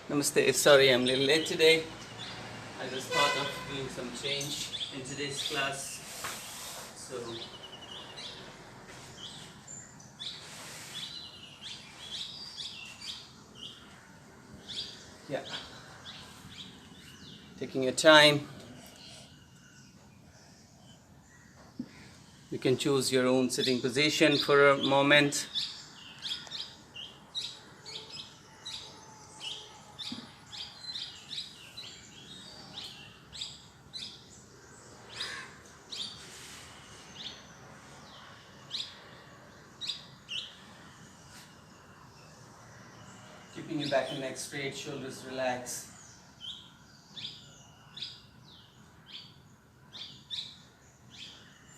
Namaste. Sorry, I'm a little late today. I just thought of doing some change in today's class. So, yeah. Taking your time. You can choose your own sitting position for a moment. Keeping your back and neck straight, shoulders relaxed.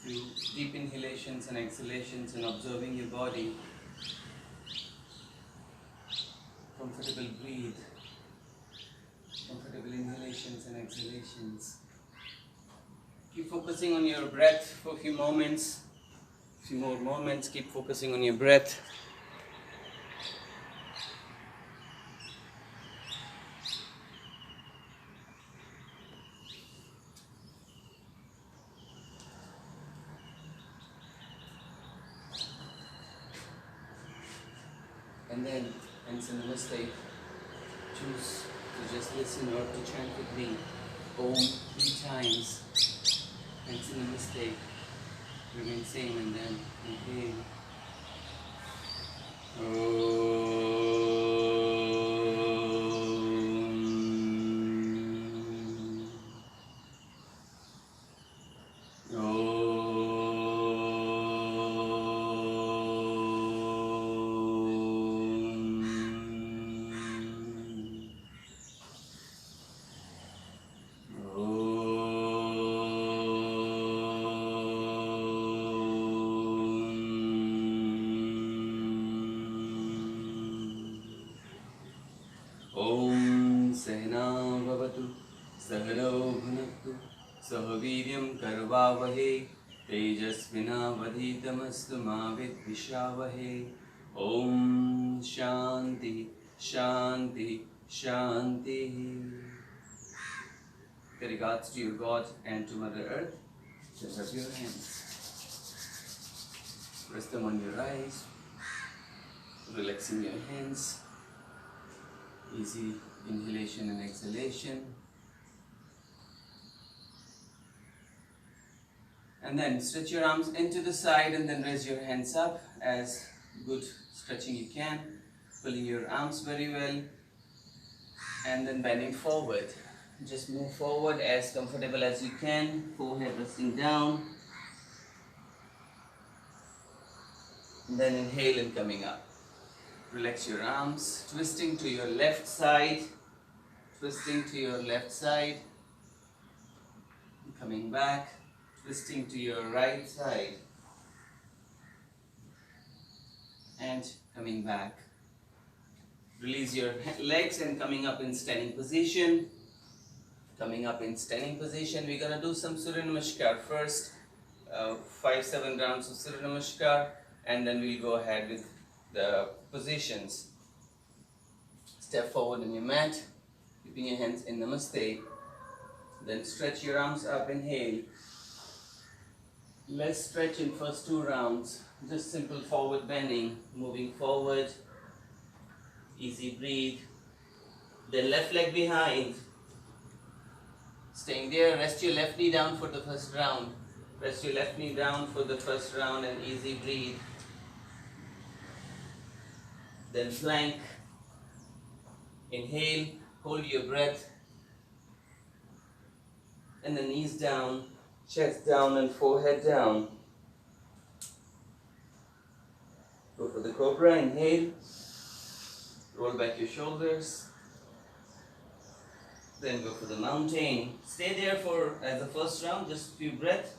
Few deep inhalations and exhalations and observing your body. Comfortable breathe. Comfortable inhalations and exhalations. Keep focusing on your breath for a few moments. Few more moments, keep focusing on your breath. And then, Handstand Namaste, choose to just listen or to chant with me Om 3 times. Handstand Namaste, remain same and then inhale. Om Sehna Bhavatu Sahano Bhunaktu Sahaviryam Karvavahe Tejasvina Vadhitamastu Ma Vidvishavahe Om Shanti Shanti Shanti. With regards to your God and to Mother Earth, just rub your hands. Rest them on your eyes, relaxing your hands. Easy inhalation and exhalation. And then stretch your arms into the side and then raise your hands up as good stretching you can. Pulling your arms very well and then bending forward. Just move forward as comfortable as you can. Forehead resting down. And then inhale and coming up. Relax your arms, twisting to your left side, twisting to your left side, coming back, twisting to your right side, and coming back. Release your legs and coming up in standing position. Coming up in standing position, we're going to do some Surya Namaskar first, 5-7 rounds of Surya Namaskar, and then we'll go ahead with the positions. Step forward on your mat, keeping your hands in Namaste. Then stretch your arms up, inhale. Less stretch in first 2 rounds. Just simple forward bending, moving forward. Easy breathe. Then left leg behind. Staying there, rest your left knee down for the first round. Rest your left knee down for the first round and easy breathe. Then plank. Inhale, hold your breath. And the knees down, chest down and forehead down. Go for the cobra, inhale. Roll back your shoulders. Then go for the mountain. Stay there for, as the first round, just a few breaths.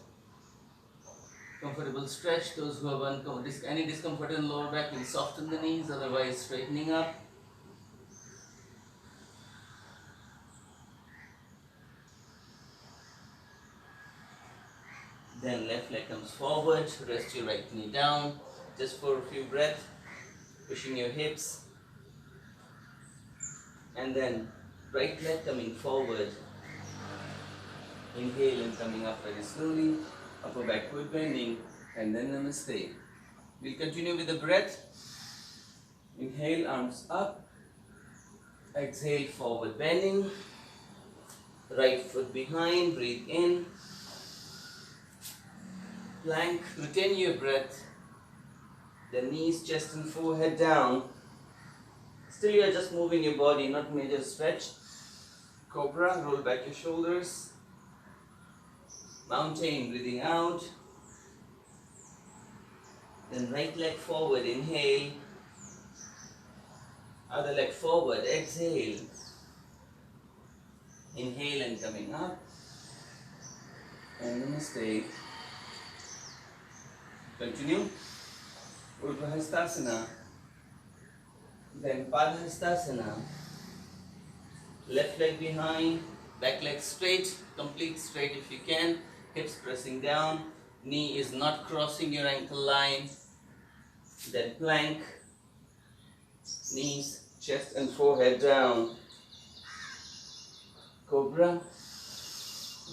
Comfortable stretch. Those who have any discomfort in lower back will soften the knees, otherwise straightening up. Then left leg comes forward, rest your right knee down, just for a few breaths, pushing your hips. and then right leg coming forward. Inhale and coming up very slowly, upper backward bending, and then namaste. We'll continue with the breath. Inhale, arms up. Exhale, forward bending. Right foot behind, breathe in. Plank, retain your breath. The knees, chest and forehead down. Still you are just moving your body, not major stretch. Cobra, roll back your shoulders. Mountain, breathing out. Then right leg forward, inhale. Other leg forward, exhale. Inhale and coming up. And namaste. Continue. Vajrasana. Then Padmasana. Left leg behind, back leg straight, complete straight if you can. Hips pressing down, knee is not crossing your ankle line. Then plank, knees, chest and forehead down. Cobra,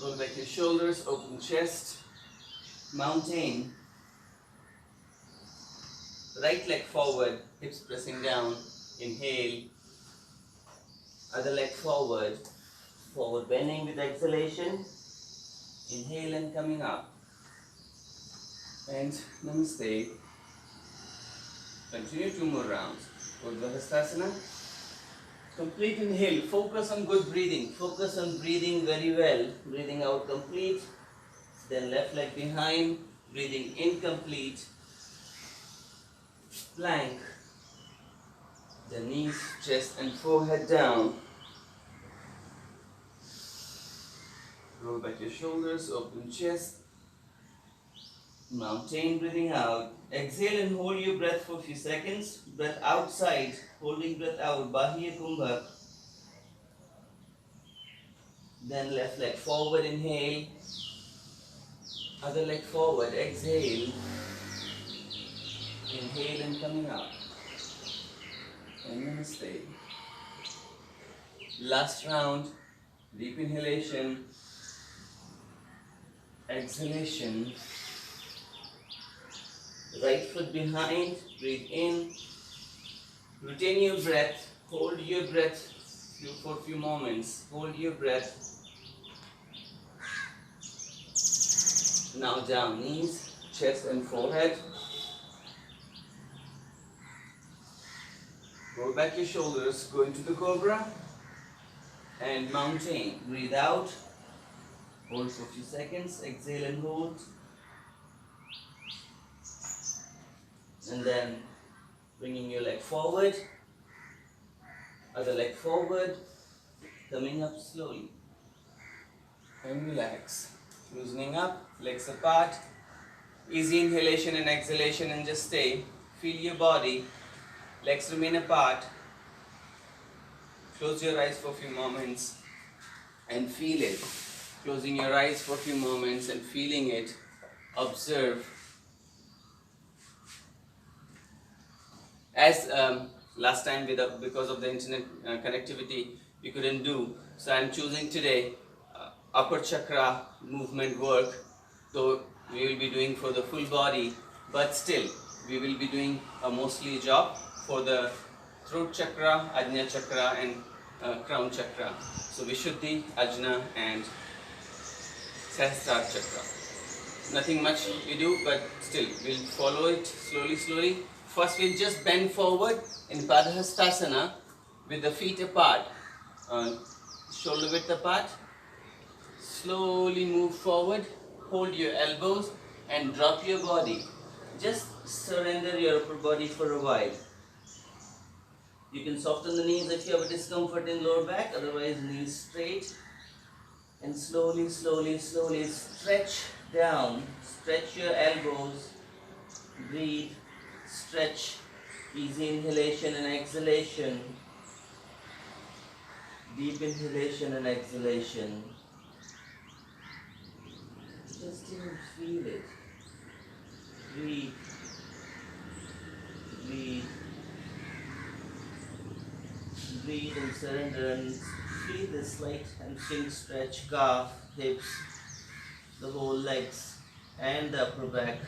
roll back your shoulders, open chest. Mountain, right leg forward, hips pressing down. Inhale, other leg forward, forward bending with exhalation. Inhale and coming up. And namaste. Continue 2 more rounds. Vajrasana. Complete inhale. Focus on good breathing. Focus on breathing very well. Breathing out complete. Then left leg behind. Breathing in complete. Plank. The knees, chest and forehead down. Roll back your shoulders, open chest. Mountain, breathing out. Exhale and hold your breath for a few seconds. Breath outside, holding breath out. Bahya Kumbha. Then left leg forward, inhale. Other leg forward, exhale. Inhale and coming up. And namaste. Last round. Deep inhalation. Exhalation. Right foot behind, breathe in. Retain your breath, hold your breath for a few moments. Hold your breath. Now down, knees, chest and forehead. Roll back your shoulders, go into the cobra. And mountain, breathe out. Hold for a few seconds, exhale and hold. And then bringing your leg forward, other leg forward, coming up slowly. And relax. Loosening up, legs apart. Easy inhalation and exhalation and just stay. Feel your body. Legs remain apart. Close your eyes for a few moments and feel it. Closing your eyes for a few moments and feeling it. Observe. As last time because of the internet connectivity we couldn't do, so I am choosing today upper chakra movement work, though we will be doing for the full body, but still we will be doing mostly job for the throat chakra, Ajna chakra and crown chakra. So Vishuddhi, Ajna and Sahasrara chakra. Nothing much we do, but still we'll follow it slowly. First we'll just bend forward in Padmasana with the feet apart, shoulder width apart. Slowly move forward, hold your elbows and drop your body. Just surrender your upper body for a while. You can soften the knees if you have a discomfort in lower back, otherwise knees straight. And slowly stretch down, stretch your elbows, breathe, stretch, easy inhalation and exhalation, deep inhalation and exhalation. Just even feel it. Breathe, breathe, breathe and surrender and feel this slight hamstring stretch, calf, hips, the whole legs and the upper back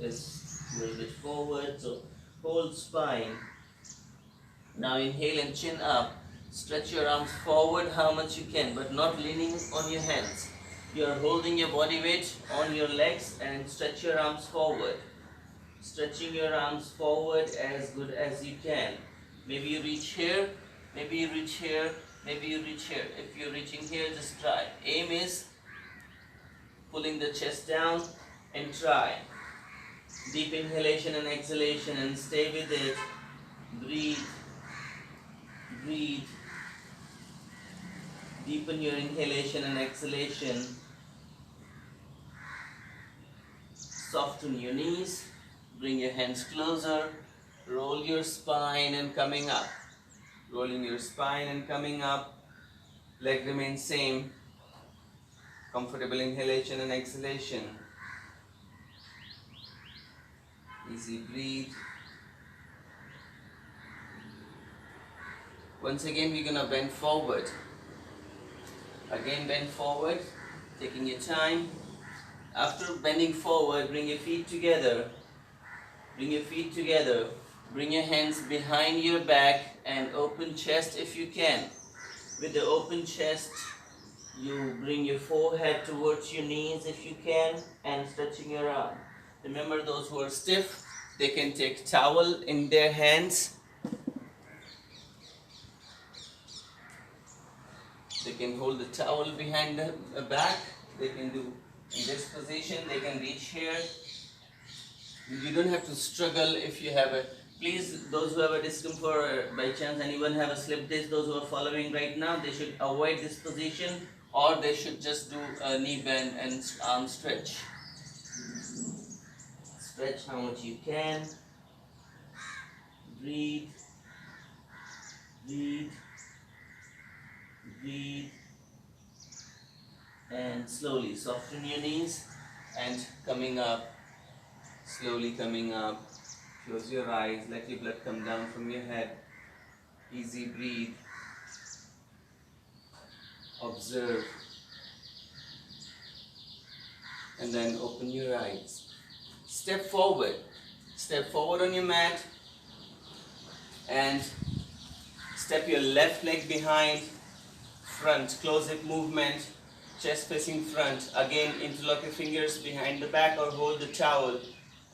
is a little bit forward, so whole spine. Now inhale and chin up. Stretch your arms forward how much you can, but not leaning on your hands. You are holding your body weight on your legs and stretch your arms forward. Stretching your arms forward as good as you can. Maybe you reach here, maybe you reach here, maybe you reach here. If you're reaching here, just try. Aim is pulling the chest down and try. Deep inhalation and exhalation and stay with it. Breathe. Breathe. Deepen your inhalation and exhalation. Soften your knees. Bring your hands closer. Roll your spine and coming up. Rolling your spine and coming up. Leg remains same. Comfortable inhalation and exhalation. Easy breathe. Once again, we're gonna bend forward. Again, bend forward, taking your time. After bending forward, bring your feet together. Bring your feet together. Bring your hands behind your back and open chest if you can. With the open chest, you bring your forehead towards your knees if you can and stretching your arm. Remember, those who are stiff, they can take towel in their hands. They can hold the towel behind the back. They can do in this position. They can reach here. You don't have to struggle if you have a... Please, those who have a discomfort, by chance anyone have a slip disc, those who are following right now, they should avoid this position or they should just do a knee bend and arm stretch. Stretch how much you can. Breathe. Breathe. Breathe. And slowly soften your knees and coming up. Slowly coming up. Close your eyes, let your blood come down from your head. Easy breathe. Observe. And then open your eyes. Step forward. Step forward on your mat. And step your left leg behind. Front, close hip movement. Chest facing front. Again, interlock your fingers behind the back or hold the towel.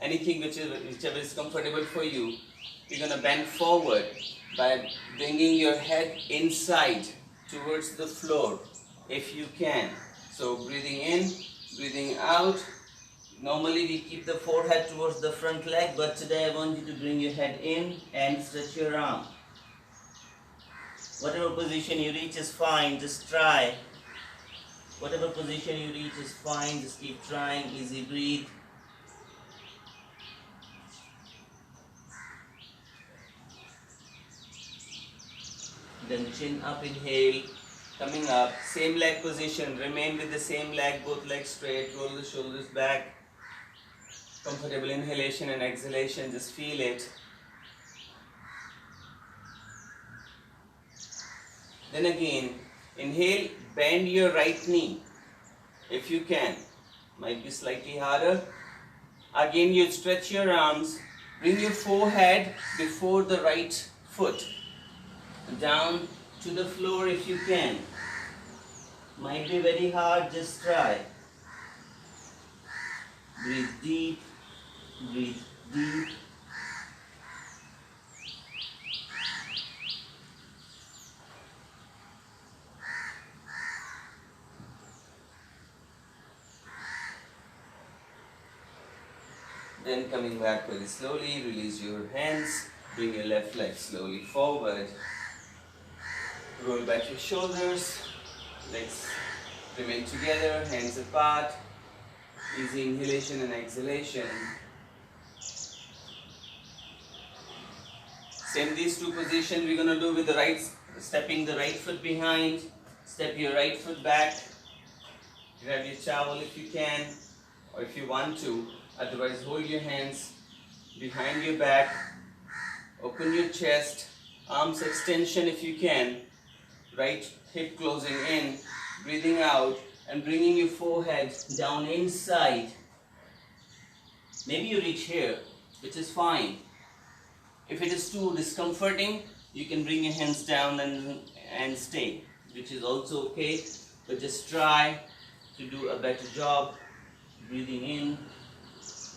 Anything whichever is comfortable for you. You're going to bend forward by bringing your head inside towards the floor if you can. So breathing in, breathing out. Normally we keep the forehead towards the front leg, but today I want you to bring your head in and stretch your arm. Whatever position you reach is fine, just try. Whatever position you reach is fine, just keep trying. Easy breathe. Then chin up, inhale, coming up, same leg position, remain with the same leg, both legs straight, roll the shoulders back. Comfortable inhalation and exhalation, just feel it. Then again, inhale, bend your right knee, if you can. Might be slightly harder. Again, you stretch your arms, bring your forehead before the right foot. Down to the floor if you can. Might be very hard, just try. Breathe deep, breathe deep. Then coming back very slowly, release your hands, bring your left leg slowly forward. Roll back your shoulders, legs remain together, hands apart. Easy inhalation and exhalation. Same these two positions we're going to do with the right, stepping the right foot behind, step your right foot back, grab your towel if you can or if you want to, otherwise hold your hands behind your back, open your chest, Arms extension if you can. Right hip closing in, breathing out and bringing your forehead down inside. Maybe you reach here, which is fine. If it is too discomforting, you can bring your hands down and stay, which is also okay. But just try to do a better job breathing in.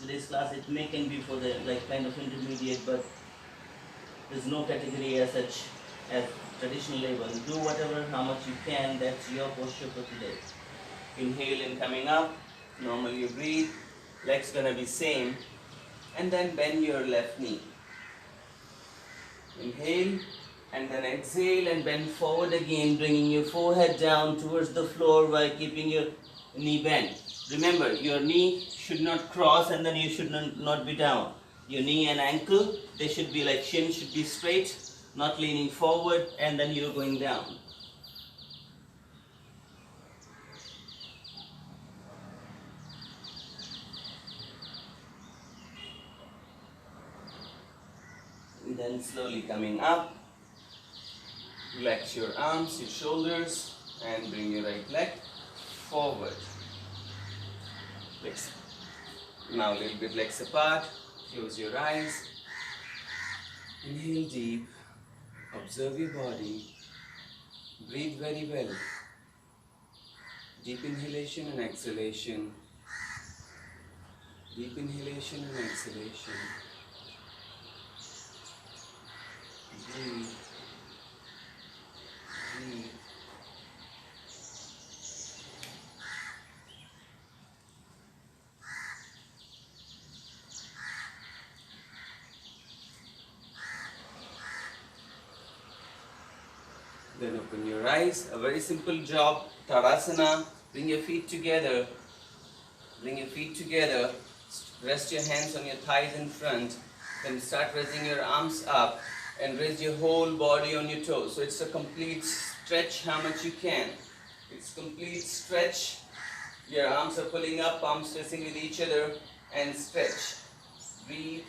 Today's class it may can be for the kind of intermediate, but there's no category as such as traditional level. Do whatever, how much you can. That's your posture for today. Inhale and coming up. Normally you breathe. Legs gonna be same. And then bend your left knee. Inhale and then exhale and bend forward again, bringing your forehead down towards the floor while keeping your knee bent. Remember, your knee should not cross and then you should not be down. Your knee and ankle, they should be like shin should be straight, not leaning forward and then you're going down. And then slowly coming up, relax your arms, your shoulders and bring your right leg forward. Legs. Now a little bit legs apart, close your eyes, inhale deep, observe your body, breathe very well. Deep inhalation and exhalation, deep inhalation and exhalation. Breathe, breathe. Then open your eyes. A very simple job. Tadasana. Bring your feet together. Bring your feet together. Rest your hands on your thighs in front. Then start raising your arms up and raise your whole body on your toes. So it's a complete stretch how much you can. It's complete stretch. Your arms are pulling up, palms pressing with each other and stretch. Breathe.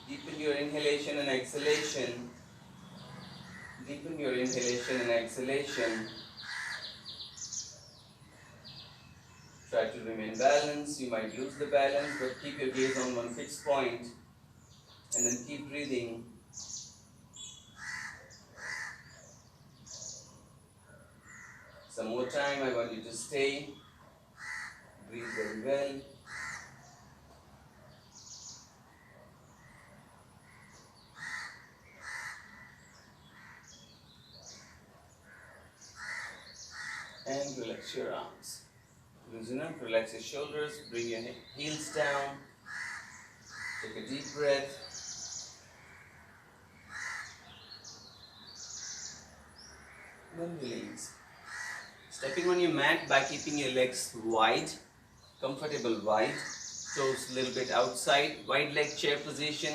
Deepen your inhalation and exhalation. Deepen your inhalation and exhalation. Try to remain balanced. You might lose the balance, but keep your gaze on one fixed point. And then keep breathing. Some more time, I want you to stay. Breathe very well. And relax your arms. Loosen up, relax your shoulders, bring your heels down. Take a deep breath. Then release. Stepping on your mat by keeping your legs wide, comfortable wide, toes a little bit outside, wide leg chair position.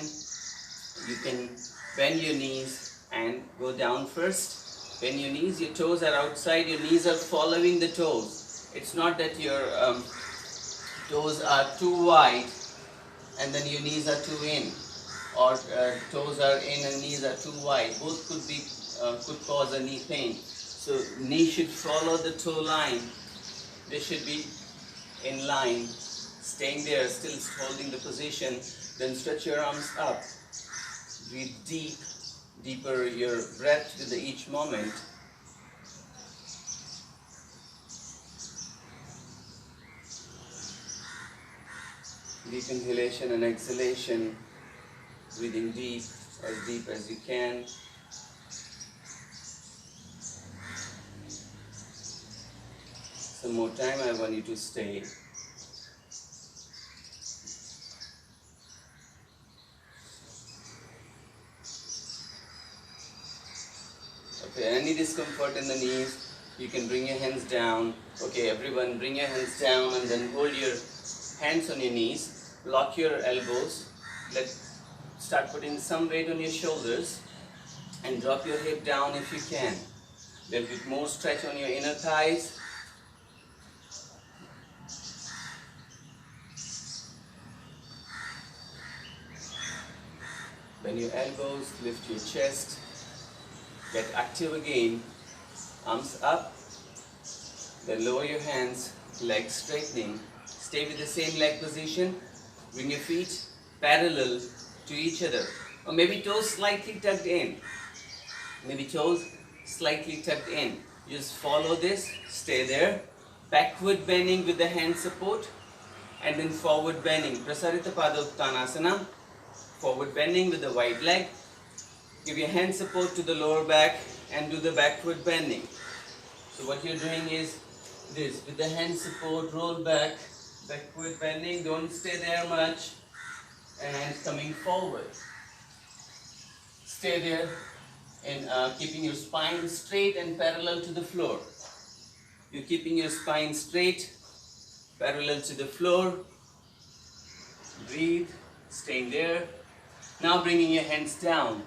You can bend your knees and go down first. Bend your knees, your toes are outside, your knees are following the toes. It's not that your toes are too wide and then your knees are too in, or toes are in and knees are too wide. Both could cause a knee pain. So knee should follow the toe line. They should be in line, staying there, still holding the position. Then stretch your arms up. Breathe deep. Deeper your breath with each moment. Deep inhalation and exhalation. Breathing deep as you can. Some more time, I want you to stay. Okay, any discomfort in the knees, you can bring your hands down. Okay, everyone bring your hands down and then hold your hands on your knees. Lock your elbows. Start putting some weight on your shoulders and drop your hip down if you can. Then with more stretch on your inner thighs. Bend your elbows, lift your chest. Get active again. Arms up. Then lower your hands, legs straightening. Stay with the same leg position. Bring your feet parallel to each other. Or maybe toes slightly tucked in. Maybe toes slightly tucked in. Just follow this. Stay there. Backward bending with the hand support. And then forward bending. Prasarita Pada Uttanasana. Forward bending with the wide leg. Give your hand support to the lower back and do the backward bending. So what you're doing is this. With the hand support, roll back. Backward bending. Don't stay there much. And coming forward. Stay there and keeping your spine straight and parallel to the floor. You're keeping your spine straight, parallel to the floor. Breathe, staying there. Now bringing your hands down,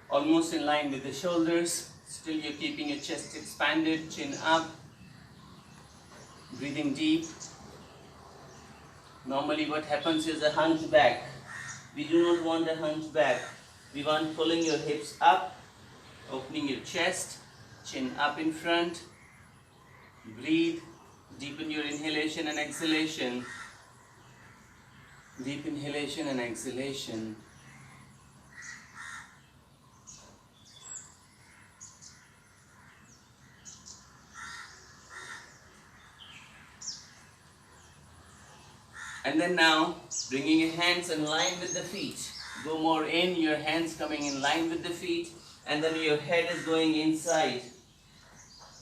almost in line with the shoulders. Still you're keeping your chest expanded, chin up. Breathing deep. Normally what happens is a hunchback. We do not want a hunchback. We want pulling your hips up, opening your chest, chin up in front. Breathe, deepen your inhalation and exhalation. Deep inhalation and exhalation. And then now, bringing your hands in line with the feet. Go more in, your hands coming in line with the feet, and then your head is going inside.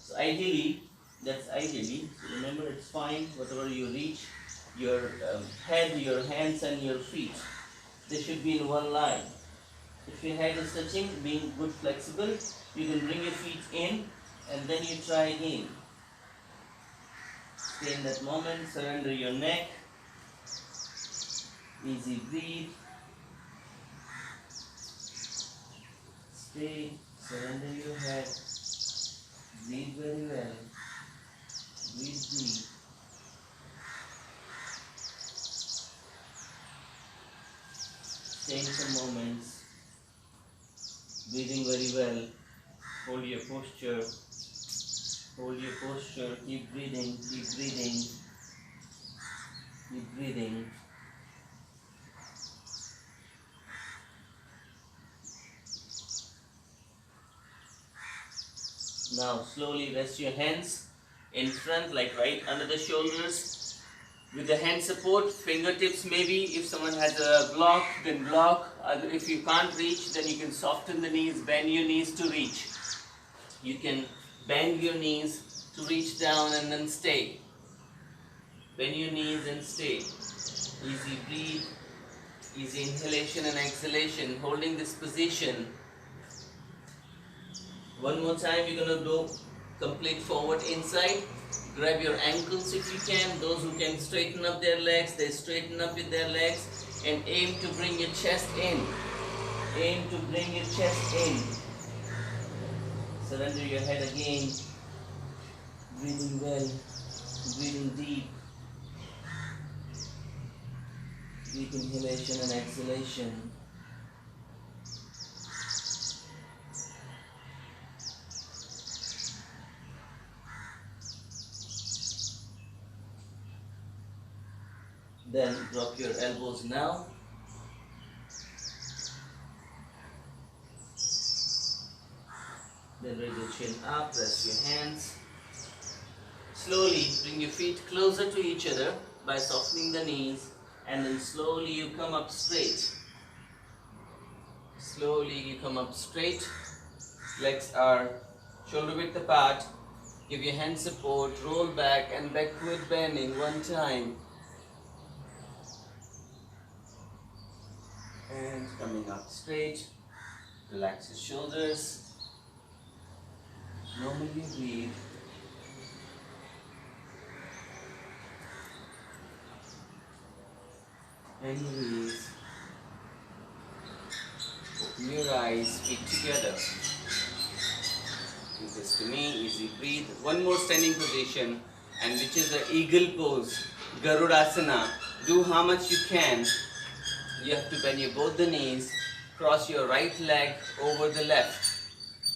So ideally, that's ideally. So remember, it's fine, whatever you reach, your head, your hands and your feet. They should be in one line. If your head is touching, being good flexible, you can bring your feet in and then you try again. Stay in that moment, surrender your neck. Easy breathe. Stay, surrender your head. Breathe very well. Breathe deep. Stay in some moments. Breathing very well. Hold your posture. Hold your posture. Keep breathing. Keep breathing. Keep breathing. Now slowly rest your hands in front, like right under the shoulders. With the hand support, fingertips maybe. If someone has a block, then block. If you can't reach, then you can soften the knees, bend your knees to reach. You can bend your knees to reach down and then stay. Bend your knees and stay. Easy breathe. Easy inhalation and exhalation. Holding this position. One more time, you're going to do complete forward inside. Grab your ankles if you can. Those who can straighten up their legs, they straighten up with their legs. And aim to bring your chest in. Aim to bring your chest in. Surrender your head again. Breathing well. Breathing deep. Deep inhalation and exhalation. Then drop your elbows now. Then raise your chin up, rest your hands. Slowly bring your feet closer to each other by softening the knees, and then slowly you come up straight. Slowly you come up straight. Legs are shoulder width apart. Give your hand support, roll back and backward bending one time. And coming up straight, relax your shoulders, normally breathe. And release. Open your eyes, feet together. Do this to me, easy breathe. One more standing position, and which is the eagle pose, Garudasana. Do how much you can. You have to bend your both the knees, cross your right leg over the left.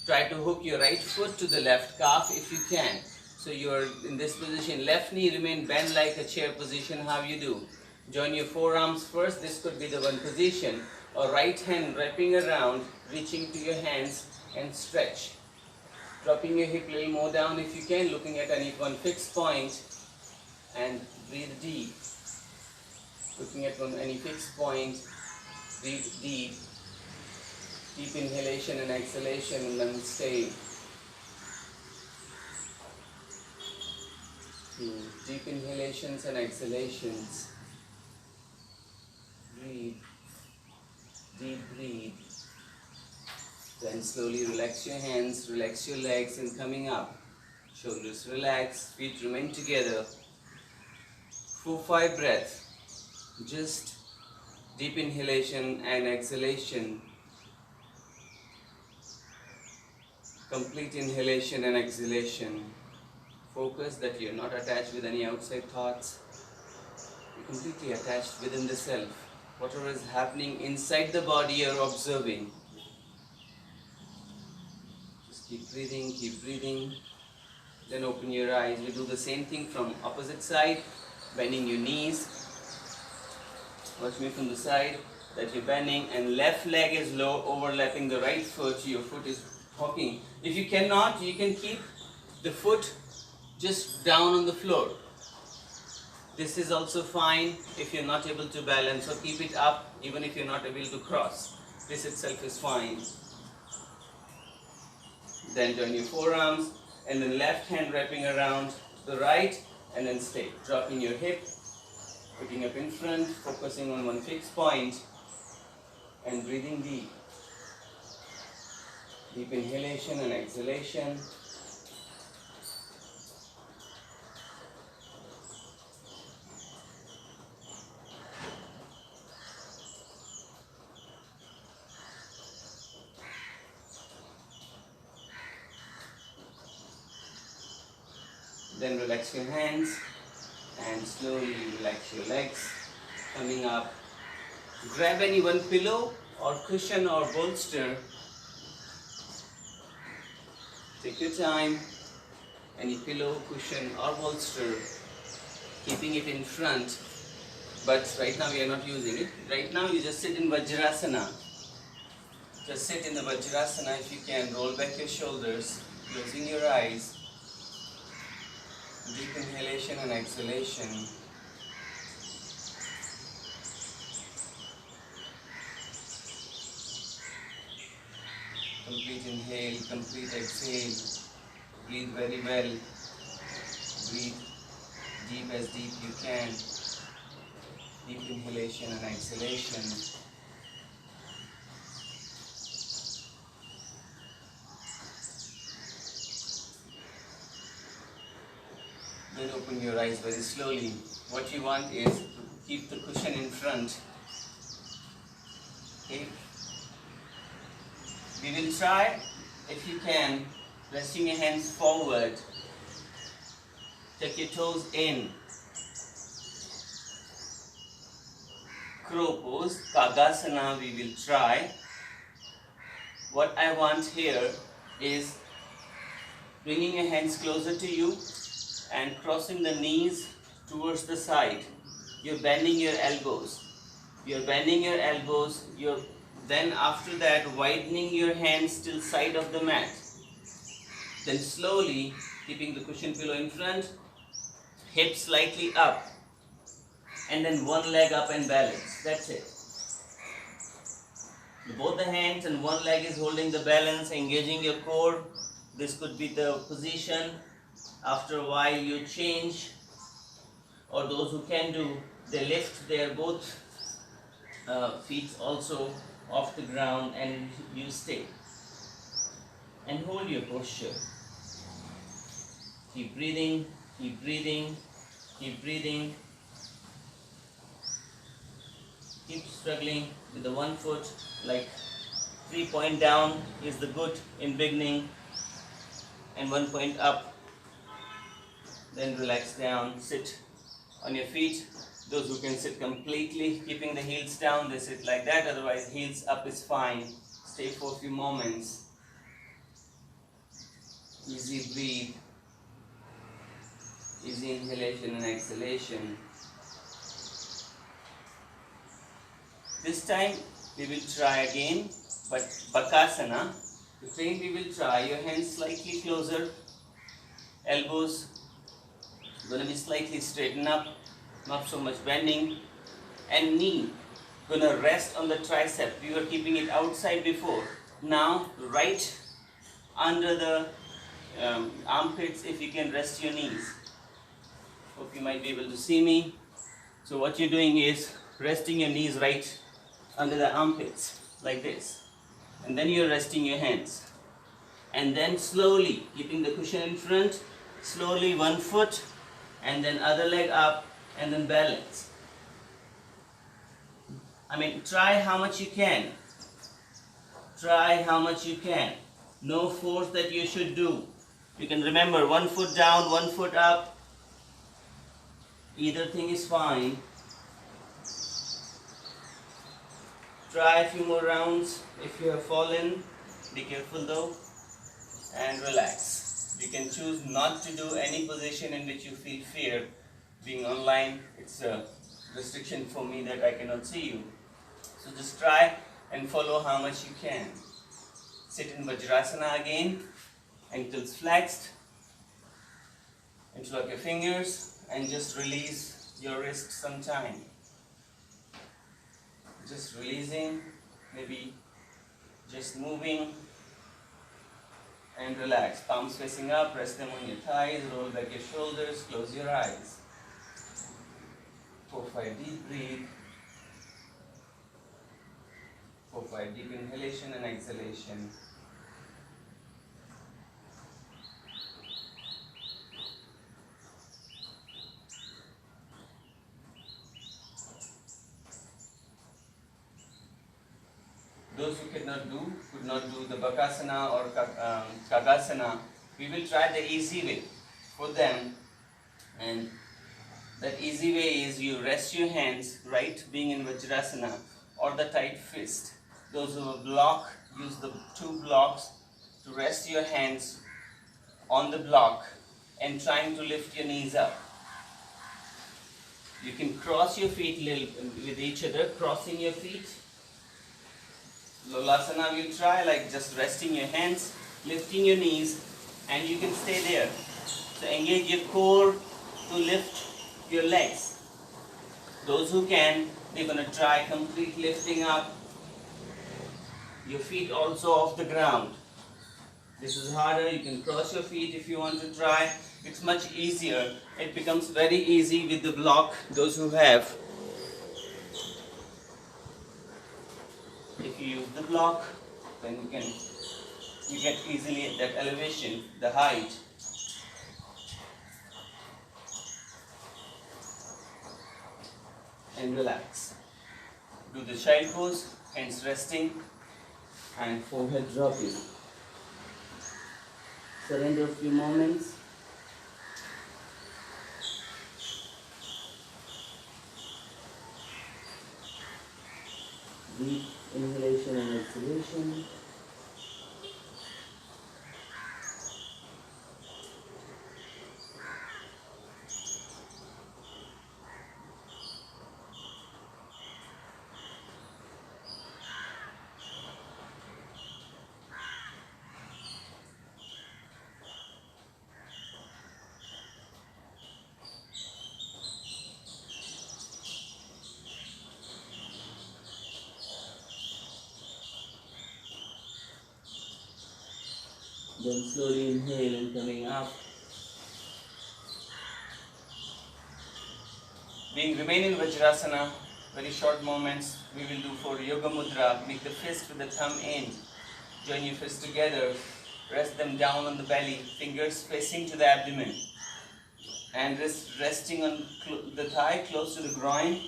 Try to hook your right foot to the left calf if you can. So you're in this position. Left knee remain bent like a chair position. How you do? Join your forearms first. This could be the one position. Or right hand wrapping around, reaching to your hands and stretch. Dropping your hip a little more down if you can, looking at any one fixed point, and breathe deep. Looking at any fixed point, breathe deep. Deep inhalation and exhalation, and then stay. 2 deep inhalations and exhalations. Breathe. Deep breathe. Then slowly relax your hands, relax your legs, and coming up. Shoulders relax, feet remain together. 4-5 breaths. Just deep inhalation and exhalation. Complete inhalation and exhalation. Focus that you're not attached with any outside thoughts. You're completely attached within the self. Whatever is happening inside the body, you're observing. Just keep breathing. Then open your eyes. We do the same thing from opposite side, bending your knees. Watch me from the side that you're bending, and left leg is low, overlapping the right foot. Your foot is hooking. If you cannot, you can keep the foot just down on the floor. This is also fine if you're not able to balance, or keep it up even if you're not able to cross. This itself is fine. Then join your forearms, and then left hand wrapping around the right, and then stay. Dropping your hip, putting up in front, focusing on one fixed point, and breathing deep. Deep inhalation and exhalation. Then relax your hands and slowly relax your legs. Coming up, grab any one pillow or cushion or bolster. Take your time. Any pillow, cushion or bolster, keeping it in front. But right now we are not using it. Right now you just sit in Vajrasana. Just sit in the Vajrasana if you can. Roll back your shoulders, closing your eyes. Deep inhalation and exhalation. Complete inhale, complete exhale. Breathe very well. Breathe deep as deep you can. Deep inhalation and exhalation. Then open your eyes very slowly. What you want is to keep the cushion in front. Okay. We will try, if you can, resting your hands forward. Take your toes in. Crow pose, Tadasana we will try. What I want here is bringing your hands closer to you and crossing the knees towards the side. You're bending your elbows. You're bending your elbows. Then after that widening your hands till side of the mat. Then slowly keeping the cushion pillow in front, hips slightly up, and then one leg up and balance. That's it. Both the hands and one leg is holding the balance, engaging your core. This could be the position. After a while you change, or those who can do, they lift their both feet also off the ground, and you stay and hold your posture. Keep breathing, keep breathing, keep breathing. Keep struggling with the one foot, like 3 point down is the good in beginning, and 1 point up. Then relax down, sit on your feet. Those who can sit completely, keeping the heels down, they sit like that. Otherwise, heels up is fine. Stay for a few moments. Easy breathe. Easy inhalation and exhalation. This time we will try again, but Bakasana. Again we will try your hands slightly closer, elbows gonna be slightly straightened up, not so much bending, and knee gonna rest on the tricep. We were keeping it outside before. Now right under the armpits, if you can rest your knees. Hope you might be able to see me. So what you're doing is resting your knees right under the armpits like this, and then you're resting your hands, and then slowly keeping the cushion in front, slowly one foot and then other leg up, and then balance. Try how much you can. Try how much you can. No force that you should do. You can remember, one foot down, one foot up. Either thing is fine. Try a few more rounds. If you have fallen, be careful though, and relax. You can choose not to do any position in which you feel fear. Being online, it's a restriction for me that I cannot see you. So just try and follow how much you can. Sit in Vajrasana again, ankles flexed. Interlock your fingers and just release your wrist sometime. Just releasing, maybe just moving, and relax. Palms facing up, rest them on your thighs, roll back your shoulders, close your eyes. 4-5 deep breathe. 4-5 deep inhalation and exhalation. Those who could not do the Bakasana or Kagasana, we will try the easy way for them. And that easy way is you rest your hands, right, being in Vajrasana, or the tight fist. Those who block, use the two blocks to rest your hands on the block and trying to lift your knees up. You can cross your feet with each other, crossing your feet. Lolasana we'll try like just resting your hands, lifting your knees, and you can stay there. So engage your core to lift your legs. Those who can, they're going to try complete lifting up. Your feet also off the ground. This is harder. You can cross your feet if you want to try. It's much easier. It becomes very easy with the block. Those who have. If you use the block, then you get easily that elevation, the height. And relax. Do the child pose, hands resting and forehead dropping. Surrender a few moments. Deep inhalation and exhalation. Then slowly inhale and coming up. Remain in Vajrasana, very short moments. We will do for Yoga Mudra. Make the fist with the thumb in. Join your fists together. Rest them down on the belly, fingers facing to the abdomen. And resting on the thigh close to the groin.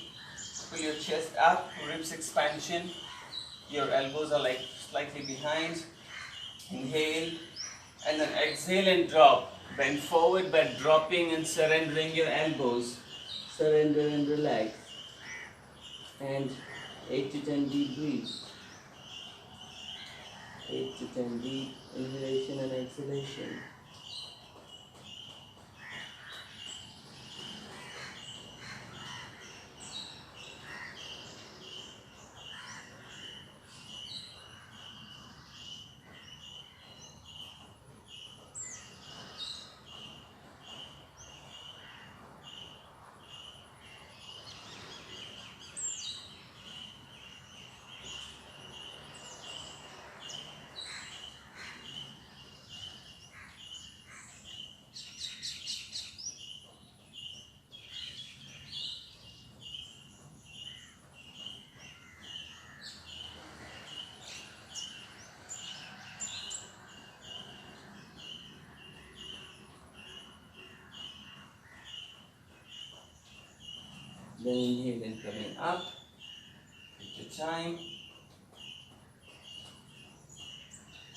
Pull your chest up, ribs expansion. Your elbows are like slightly behind. Inhale. And then exhale and drop. Bend forward by dropping and surrendering your elbows. Surrender and relax. And 8 to 10 deep breaths. 8 to 10 deep inhalation and exhalation. Then inhale and coming up. Take your time.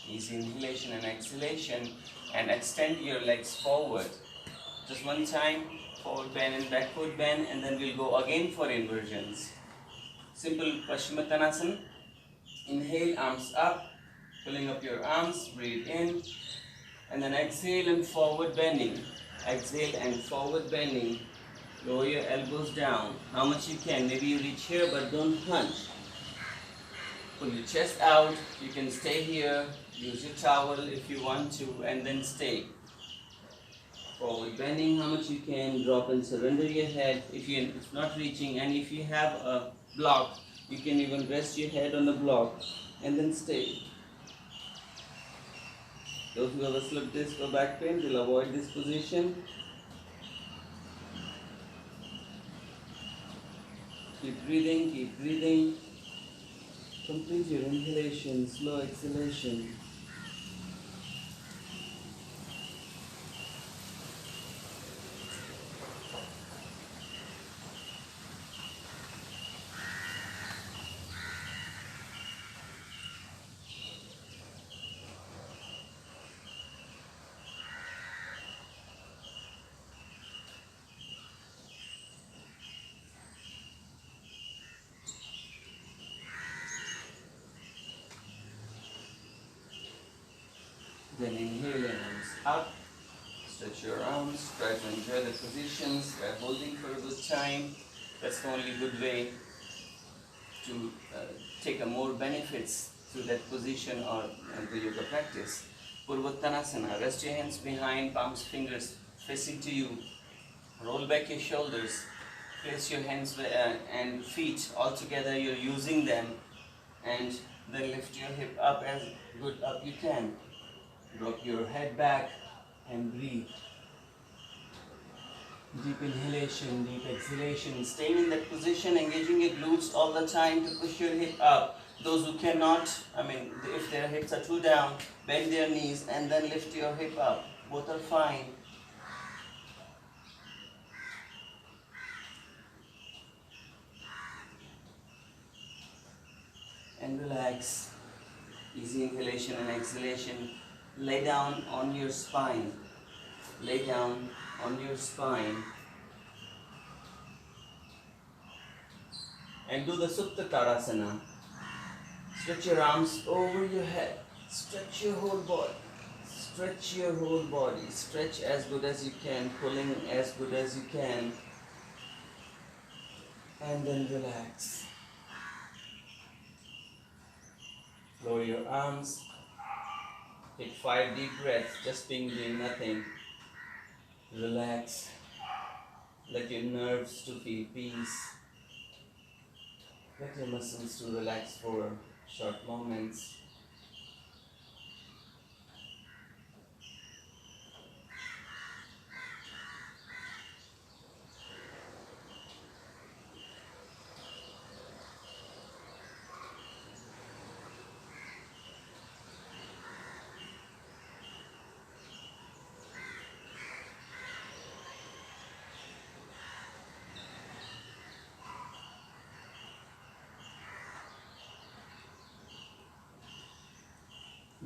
Easy inhalation and exhalation, and extend your legs forward. Just one time, forward bend and backward bend, and then we'll go again for inversions. Simple Padmasana. Inhale, arms up, pulling up your arms, breathe in, and then exhale and forward bending. Exhale and forward bending. Lower your elbows down. How much you can. Maybe you reach here, but don't hunch. Pull your chest out. You can stay here. Use your towel if you want to, and then stay. Forward bending, how much you can. Drop and surrender your head. If not reaching, and if you have a block, you can even rest your head on the block, and then stay. Those who have a slip disc or back pain will avoid this position. Keep breathing, keep breathing. Complete your inhalation, slow exhalation. Then inhale and arms up. Stretch your arms. Try to enjoy the positions. Try holding for a good time. That's the only good way to take a more benefits through that position or the yoga practice. Tadasana. Rest your hands behind, palms, fingers facing to you. Roll back your shoulders. Place your hands and feet all together. You're using them, and then lift your hip up as good up you can. Drop your head back and breathe. Deep inhalation, deep exhalation. Staying in that position, engaging your glutes all the time to push your hip up. Those who cannot, if their hips are too down, bend their knees and then lift your hip up. Both are fine. And relax. Easy inhalation and exhalation. Lay down on your spine. Lay down on your spine. And do the Supta Tadasana. Stretch your arms over your head. Stretch your whole body. Stretch your whole body. Stretch as good as you can. Pulling as good as you can. And then relax. Lower your arms. Take 5 deep breaths, just doing nothing. Relax. Let your nerves to feel peace. Let your muscles to relax for short moments.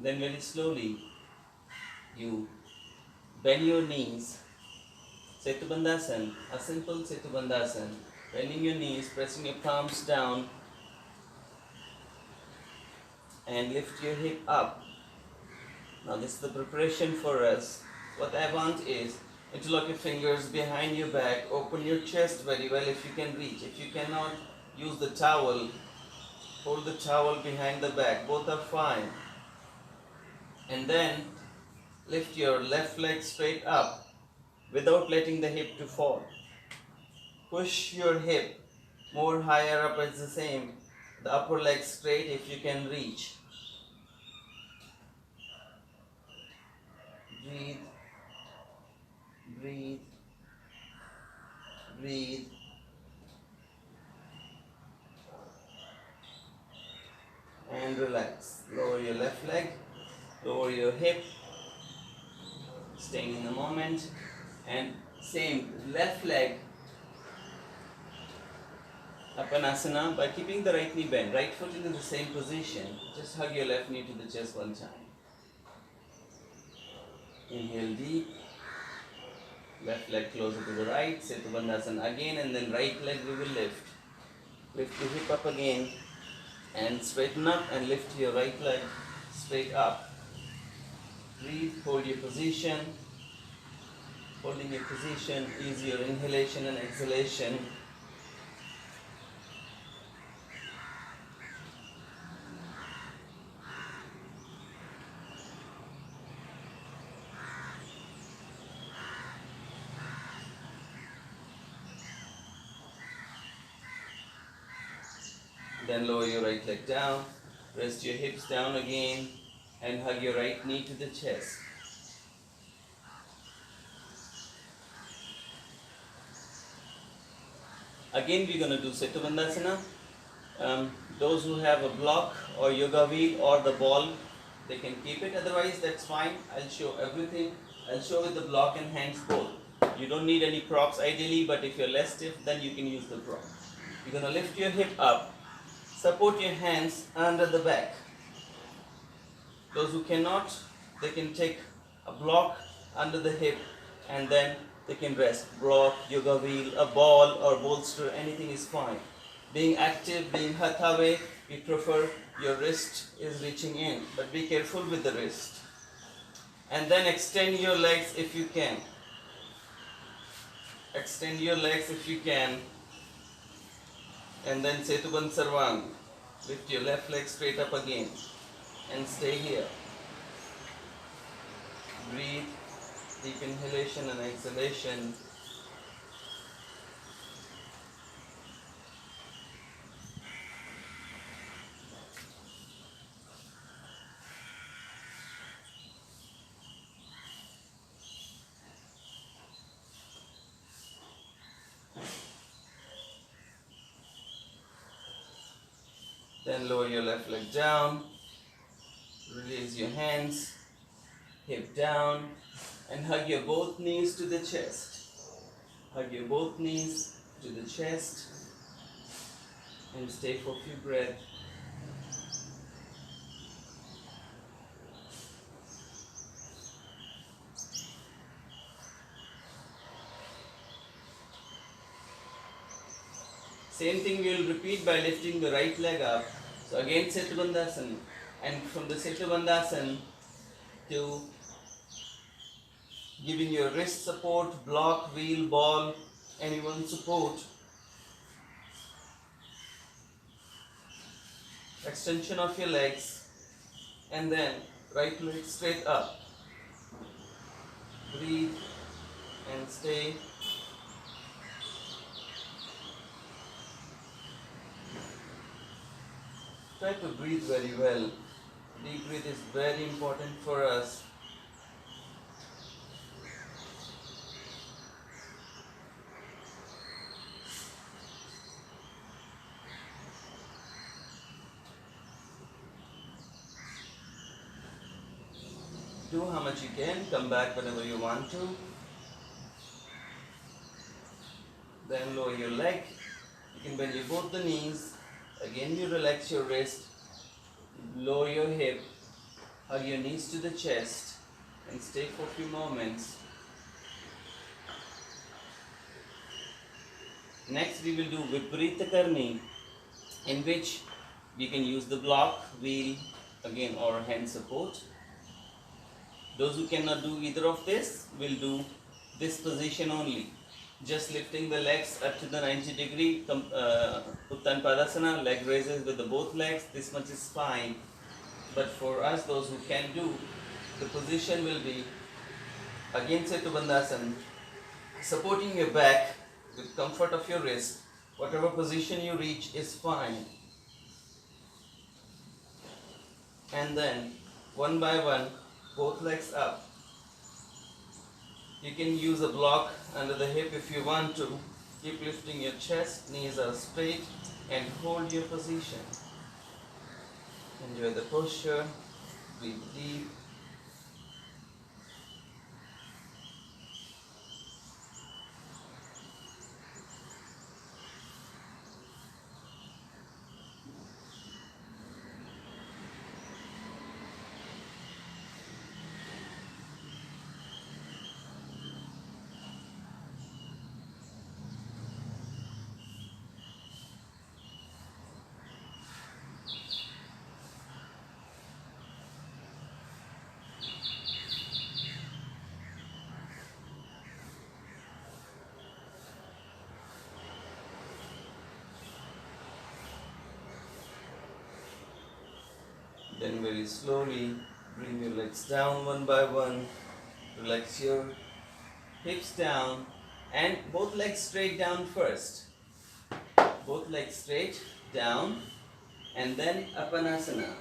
Then very slowly, you bend your knees. Setubandhasan, a simple Setubandhasan. Bending your knees, pressing your palms down, and lift your hip up. Now this is the preparation for us. What I want is interlock your fingers behind your back, open your chest very well if you can reach. If you cannot, use the towel. Hold the towel behind the back, both are fine. And then lift your left leg straight up without letting the hip to fall. Push your hip more higher up as the same. The upper leg straight if you can reach. Breathe, breathe, breathe. And relax. Lower your left leg, lower your hip, staying in the moment. And same, left leg Asana by keeping the right knee bent, right foot into the same position. Just hug your left knee to the chest one time. Inhale deep. Left leg closer to the right. Setu Bandhasana again, and then right leg we will lift. Lift your hip up again and straighten up and lift your right leg straight up. Breathe, hold your position. Holding your position is your inhalation and exhalation. Then lower your right leg down, rest your hips down again, and hug your right knee to the chest. Again, we're going to do Setu Bandhasana. Those who have a block or yoga wheel or the ball, they can keep it. Otherwise, that's fine. I'll show everything. I'll show with the block and hands both. You don't need any props ideally, but if you're less stiff, then you can use the prop. You're going to lift your hip up. Support your hands under the back. Those who cannot, they can take a block under the hip and then they can rest. Block, yoga wheel, a ball or bolster, anything is fine. Being active, being hatha way, we prefer your wrist is reaching in, but be careful with the wrist. And then extend your legs if you can. Extend your legs if you can. And then Setu Bandh Sarvang. Lift your left leg straight up again. And stay here. Breathe. Deep inhalation and exhalation. Then lower your left leg down, release your hands, hip down, and hug your both knees to the chest. Hug your both knees to the chest and stay for a few breaths. Same thing we will repeat by lifting the right leg up. So again Setu Bandhasana, and from the Setu Bandhasana to giving your wrist support, block, wheel, ball, anyone support. Extension of your legs and then right leg straight up. Breathe and stay. Try to breathe very well. Deep breath is very important for us. Do how much you can, come back whenever you want to. Then lower your leg. You can bend your both the knees. Again you relax your wrist. Lower your hip. Hug your knees to the chest and stay for a few moments. Next we will do Viparita Karni, in which we can use the block, wheel again or hand support. Those who cannot do either of this will do this position only. Just lifting the legs up to the 90 degree, Uttan Padmasana, leg raises with the both legs, this much is fine. But for us, those who can do, the position will be again Setu Bandhasana, supporting your back with comfort of your wrist. Whatever position you reach is fine. And then one by one, both legs up. You can use a block under the hip if you want to. Keep lifting your chest, knees are straight, and hold your position. Enjoy the posture, breathe deep. Then very slowly bring your legs down one by one. Relax your hips down and both legs straight down first. Both legs straight down and then Apanasana.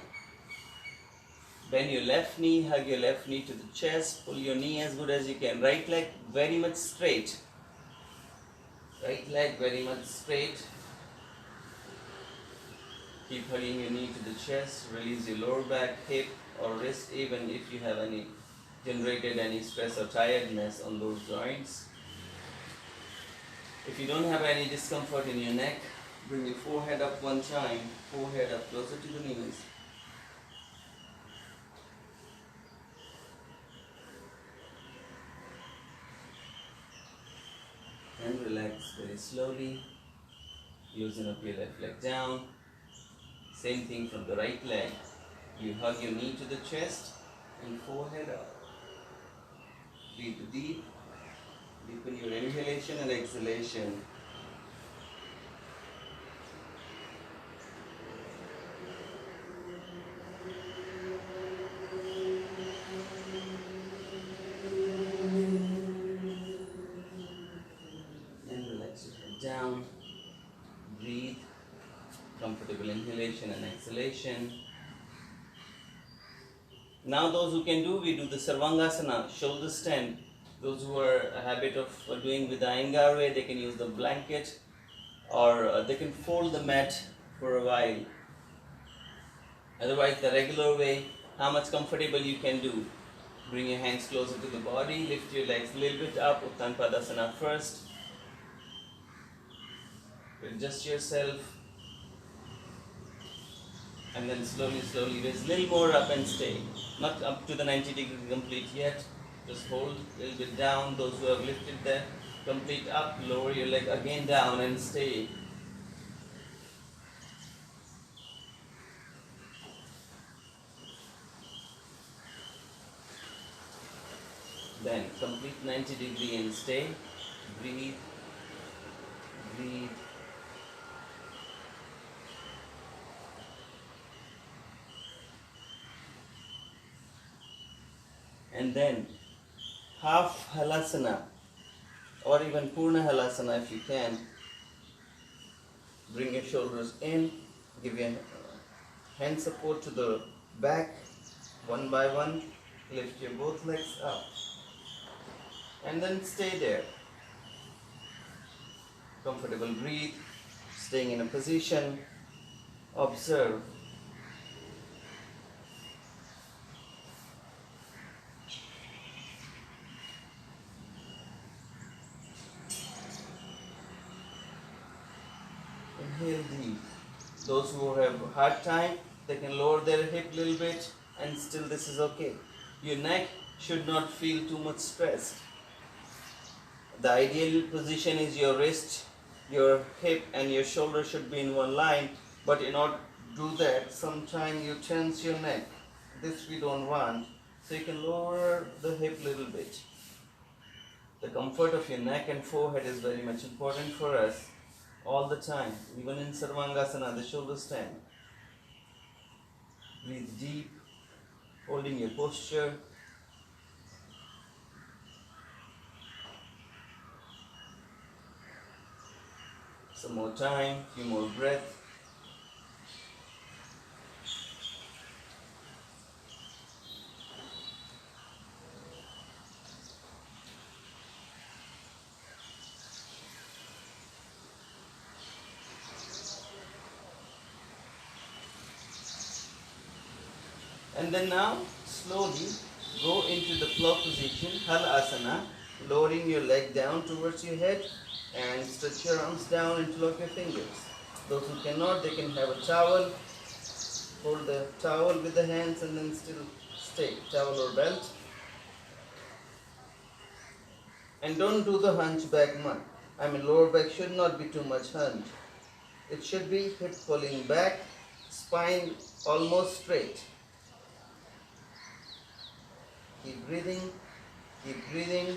Bend your left knee, hug your left knee to the chest, pull your knee as good as you can. Right leg very much straight. Right leg very much straight. Keep hugging your knee to the chest. Release your lower back, hip or wrist even if you have generated any stress or tiredness on those joints. If you don't have any discomfort in your neck, bring your forehead up one time, forehead up closer to the knees. And relax very slowly. Loosen up your left leg down. Same thing from the right leg. You hug your knee to the chest and forehead up. Breathe deep. Deepen your inhalation and exhalation. Down, breathe, comfortable inhalation and exhalation. Now those who can do, we do the Sarvangasana, shoulder stand. Those who are a habit of doing with the Iyengar way, they can use the blanket or they can fold the mat for a while. Otherwise the regular way, how much comfortable you can do. Bring your hands closer to the body, lift your legs a little bit up, Uttan Padasana first. Adjust yourself and then slowly raise a little more up and stay. Not up to the 90 degree complete yet. Just hold a little bit down. Those who have lifted the complete up, lower your leg again down and stay. Then complete 90 degree and stay. Breathe. Breathe. And then half Halasana or even Puna Halasana if you can. Bring your shoulders in, give your hand support to the back one by one, lift your both legs up and then stay there. Comfortable breathe, staying in a position, observe. Inhale deep. Those who have a hard time, they can lower their hip a little bit and still this is okay. Your neck should not feel too much stressed. The ideal position is your wrist, your hip and your shoulder should be in one line, but in order to do that, sometimes you tense your neck. This we don't want. So you can lower the hip a little bit. The comfort of your neck and forehead is very much important for us. All the time, even in Sarvangasana, the shoulder stand. Breathe deep, holding your posture. Some more time, few more breaths. And then now, slowly go into the plow position, Halasana, lowering your leg down towards your head and stretch your arms down and interlock your fingers. Those who cannot, they can have a towel, hold the towel with the hands and then still stay, towel or belt. And don't do the hunchback one. Lower back should not be too much hunch. It should be hip pulling back, spine almost straight. Keep breathing, keep breathing.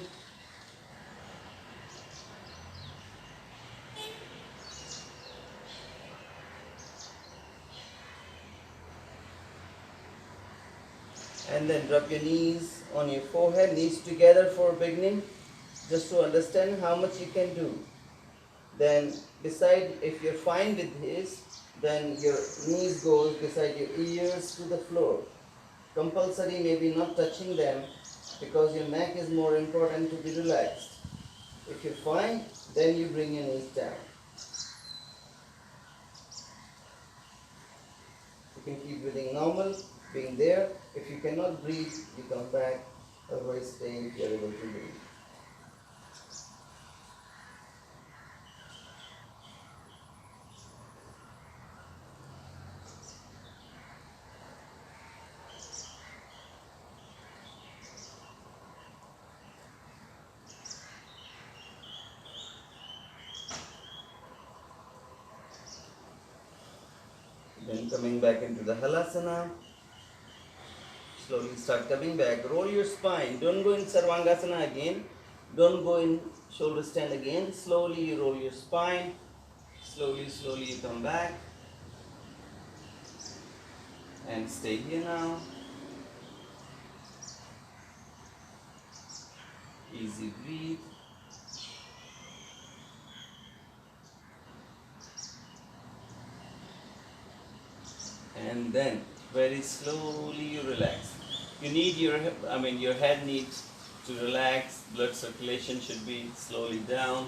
And then drop your knees on your forehead, knees together for beginning, just to understand how much you can do. Then decide if you're fine with this, then your knees goes beside your ears to the floor. Compulsory maybe not touching them because your neck is more important to be relaxed. If you're fine, then you bring your knees down. You can keep breathing normal, being there. If you cannot breathe, you come back, otherwise stay if you are able to breathe. Then coming back into the Halasana. Slowly start coming back. Roll your spine. Don't go in Sarvangasana again. Don't go in shoulder stand again. Slowly you roll your spine. Slowly you come back. And stay here now. Easy breathe. And then very slowly you relax. You need your head needs to relax. Blood circulation should be slowly down,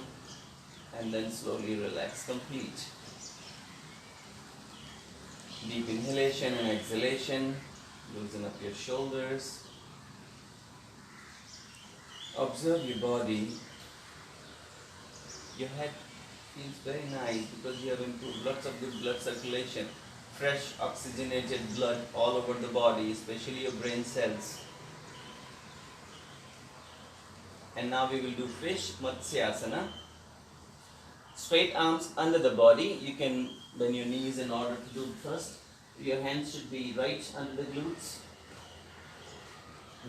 and then slowly relax. Complete. Deep inhalation and exhalation. Loosen up your shoulders. Observe your body. Your head feels very nice because you have improved lots of good blood circulation. Fresh oxygenated blood all over the body, especially your brain cells. And now we will do fish Matsyasana. Straight arms under the body. You can bend your knees in order to do it first. Your hands should be right under the glutes.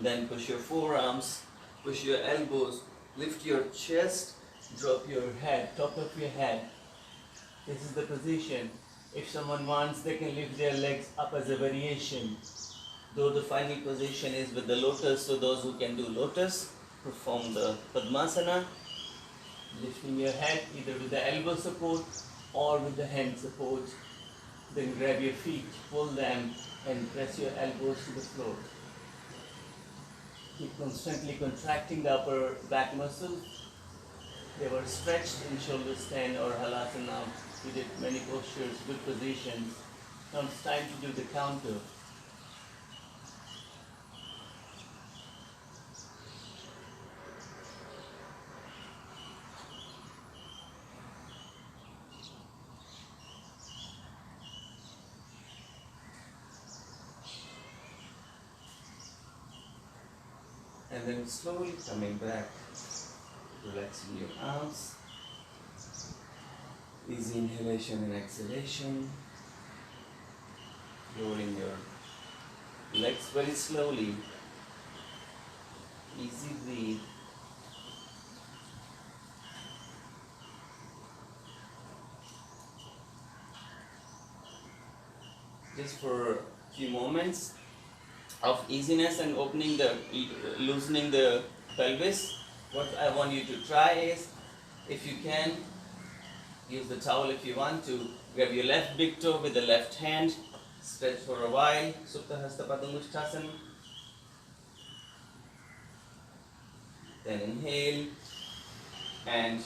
Then push your forearms, push your elbows, lift your chest, drop your head, top of your head. This is the position. If someone wants, they can lift their legs up as a variation. Though the final position is with the lotus, so those who can do lotus, perform the Padmasana. Lifting your head either with the elbow support or with the hand support. Then grab your feet, pull them and press your elbows to the floor. Keep constantly contracting the upper back muscles. They were stretched in shoulder stand or halasana. We did many postures, good positions. Now it's time to do the counter. And then slowly coming back, relaxing your arms. Easy inhalation and exhalation. Rolling your legs very slowly. Easy breathe. Just for a few moments of easiness and loosening the pelvis, what I want you to try is, if you can, use the towel if you want to. Grab your left big toe with the left hand. Stretch for a while. Supta Hasta Padangusthasana. Then inhale. And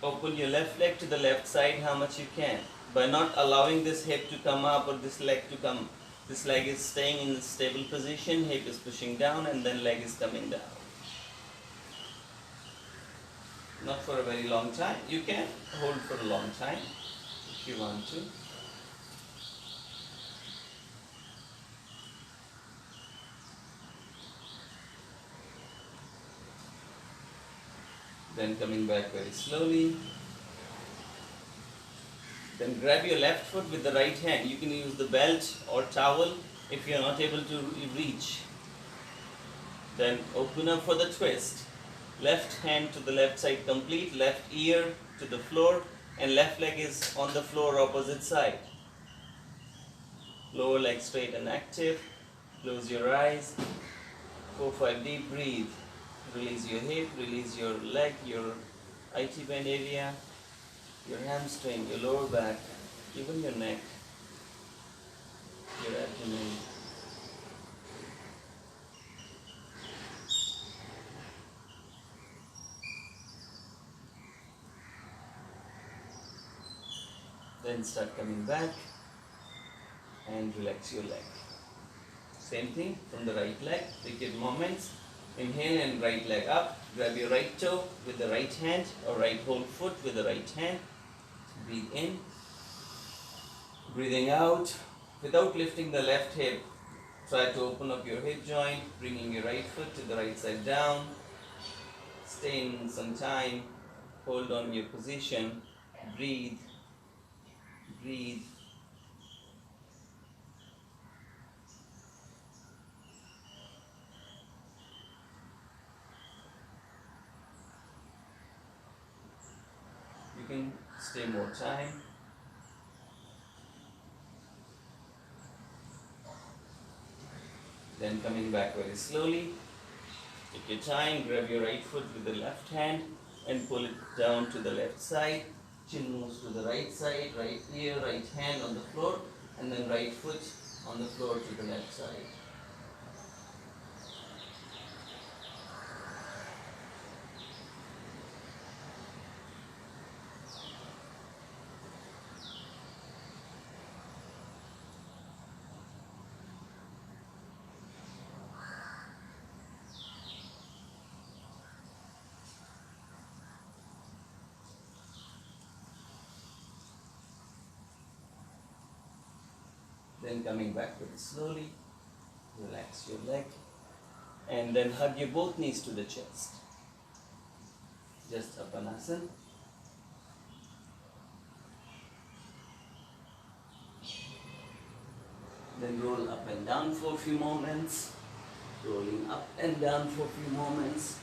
open your left leg to the left side how much you can. By not allowing this hip to come up or this leg to come. This leg is staying in a stable position. Hip is pushing down and then leg is coming down. Not for a very long time. You can hold for a long time if you want to. Then coming back very slowly. Then grab your left foot with the right hand. You can use the belt or towel if you are not able to reach. Then open up for the twist. Left hand to the left side complete, left ear to the floor, and left leg is on the floor opposite side. Lower leg straight and active. Close your eyes. 4, 5 deep, breathe. Release your hip, release your leg, your IT band area, your hamstring, your lower back, even your neck, your abdomen. Then start coming back and relax your leg. Same thing from the right leg. Take your moments. Inhale and right leg up. Grab your right toe with the right hand or right whole foot with the right hand. Breathe in. Breathing out. Without lifting the left hip, try to open up your hip joint, bringing your right foot to the right side down. Stay in some time. Hold on your position. Breathe. Breathe. You can stay more time. Then coming back very slowly. Take your time, grab your right foot with the left hand and pull it down to the left side. Chin moves to the right side, right ear, right hand on the floor, and then right foot on the floor to the left side. Then coming back very slowly, relax your leg and then hug your both knees to the chest. Just Padmasana. Then roll up and down for a few moments, rolling up and down for a few moments.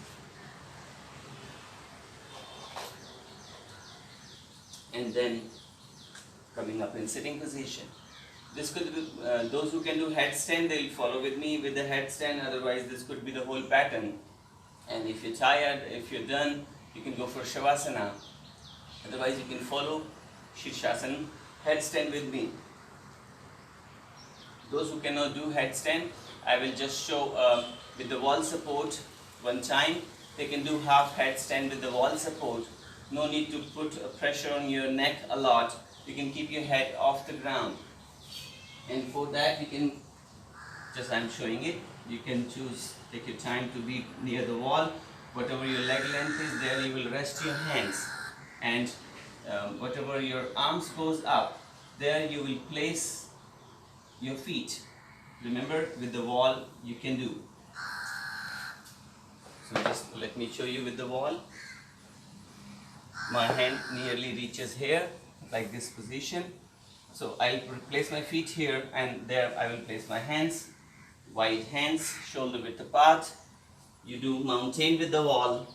And then coming up in sitting position. This could be, those who can do headstand, they'll follow with me with the headstand, otherwise this could be the whole pattern. And if you're tired, if you're done, you can go for Shavasana. Otherwise you can follow Shirshasana, headstand with me. Those who cannot do headstand, I will just show with the wall support one time. They can do half headstand with the wall support. No need to put pressure on your neck a lot. You can keep your head off the ground. And for that you can, just I'm showing it, you can choose, take your time to be near the wall. Whatever your leg length is, there you will rest your hands. And whatever your arms goes up, there you will place your feet. Remember, with the wall you can do. So just let me show you with the wall. My hand nearly reaches here, like this position. So I'll place my feet here and there I will place my hands. Wide hands, shoulder width apart. You do mountain with the wall.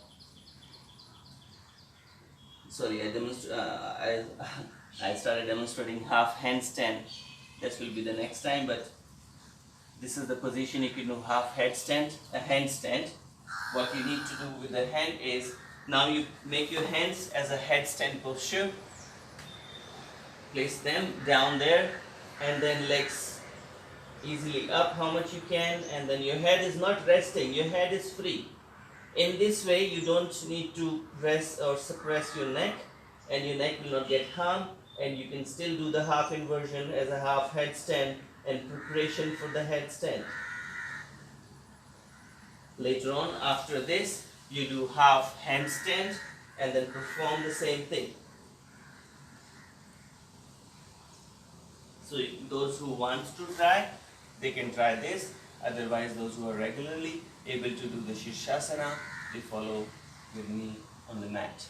Sorry, I started demonstrating half handstand. That will be the next time, but this is the position you can do half headstand, a handstand. What you need to do with the hand is, now you make your hands as a headstand posture. Place them down there and then legs easily up how much you can, and then your head is not resting, your head is free. In this way you don't need to rest or suppress your neck, and your neck will not get harmed, and you can still do the half inversion as a half headstand and preparation for the headstand. Later on, after this, you do half handstand and then perform the same thing. So those who want to try, they can try this. Otherwise, those who are regularly able to do the Shirshasana, they follow with me on the mat.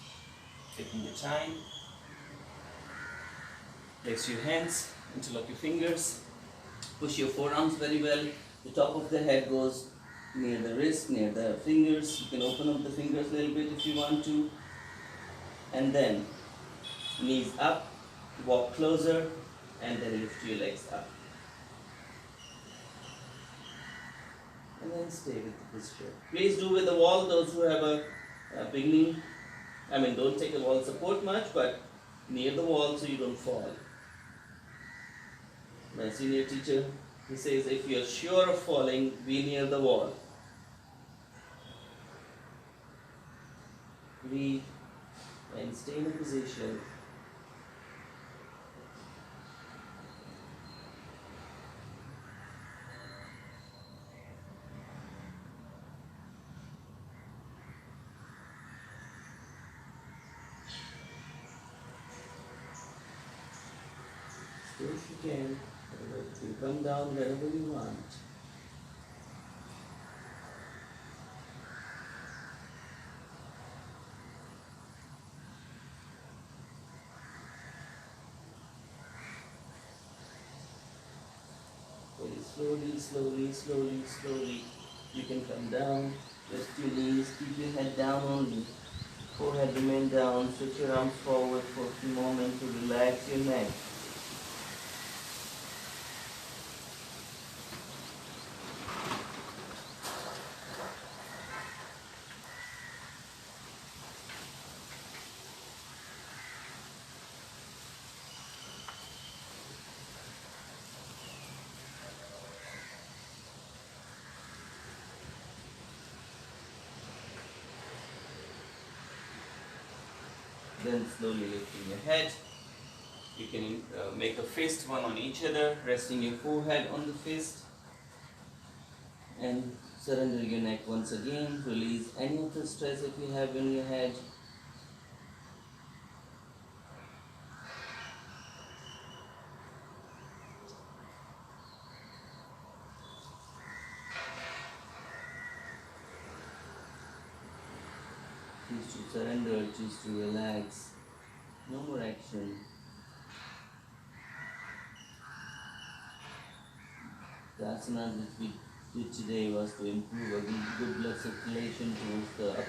Taking your time. Place your hands, interlock your fingers. Push your forearms very well. The top of the head goes near the wrist, near the fingers. You can open up the fingers a little bit if you want to. And then knees up, walk closer, and then lift your legs up. and then stay with the posture. Please do with the wall, those who have a beginning, don't take a wall support much, but near the wall so you don't fall. My senior teacher, he says, if you are sure of falling, be near the wall. Breathe and stay in a position. Stay if you can. You come down whenever you want. Very slowly, you can come down, rest your knees, keep your head down only. Forehead remain down, stretch your arms forward for a few moments to relax your neck. Then slowly lifting your head. You can make a fist, one on each other, resting your forehead on the fist. And surrender your neck once again. Release any of the stress if you have in your head. Choose to surrender, choose to relax. No more action. The asana that we did today was to improve a good blood circulation towards the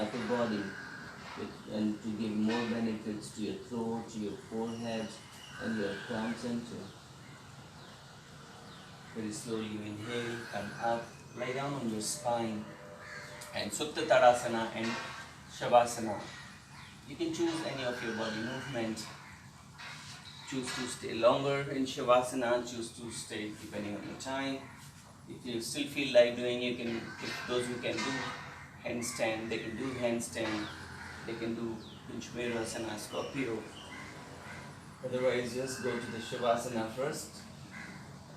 upper body, and to give more benefits to your throat, to your forehead, and your crown center. Very slowly you inhale, come up, lie down on your spine, and Supta Tadasana and Shavasana. You can choose any of your body movement. Choose to stay longer in Shavasana, choose to stay depending on your time. If you still feel like doing, if those who can do handstand, they can do handstand, they can do Vajrasana, Scorpio. Otherwise, just go to the Shavasana first.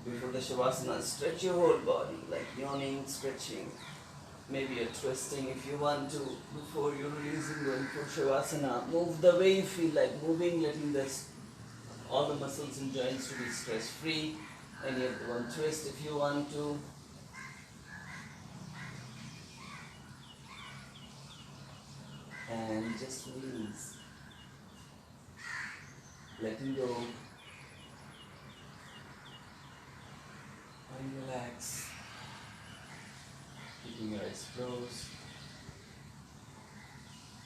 Before the Shavasana, stretch your whole body, like yawning, stretching. Maybe a twisting if you want to, before you're releasing, going for Shavasana. Move the way you feel like moving, letting all the muscles and joints to be stress-free. Any of the one twist if you want to. And just release. Letting go. And relax. Keeping your eyes closed.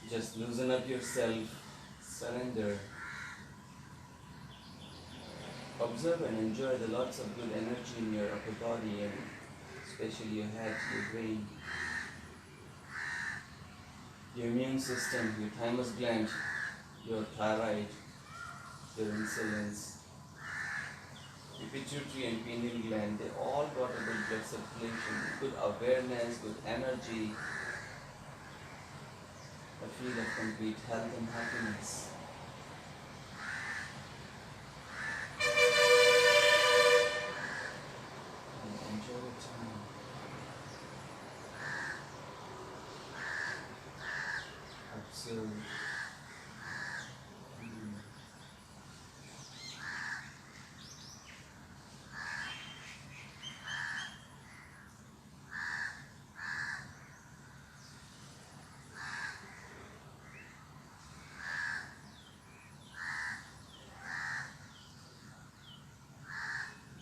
Just loosen up yourself. Surrender. Observe and enjoy the lots of good energy in your upper body, and especially your head, your brain, your immune system, your thymus gland, your thyroid, your insulins, your pituitary and pineal gland. They all got a good blood circulation, good awareness, good energy, a feel of complete health and happiness. Observe.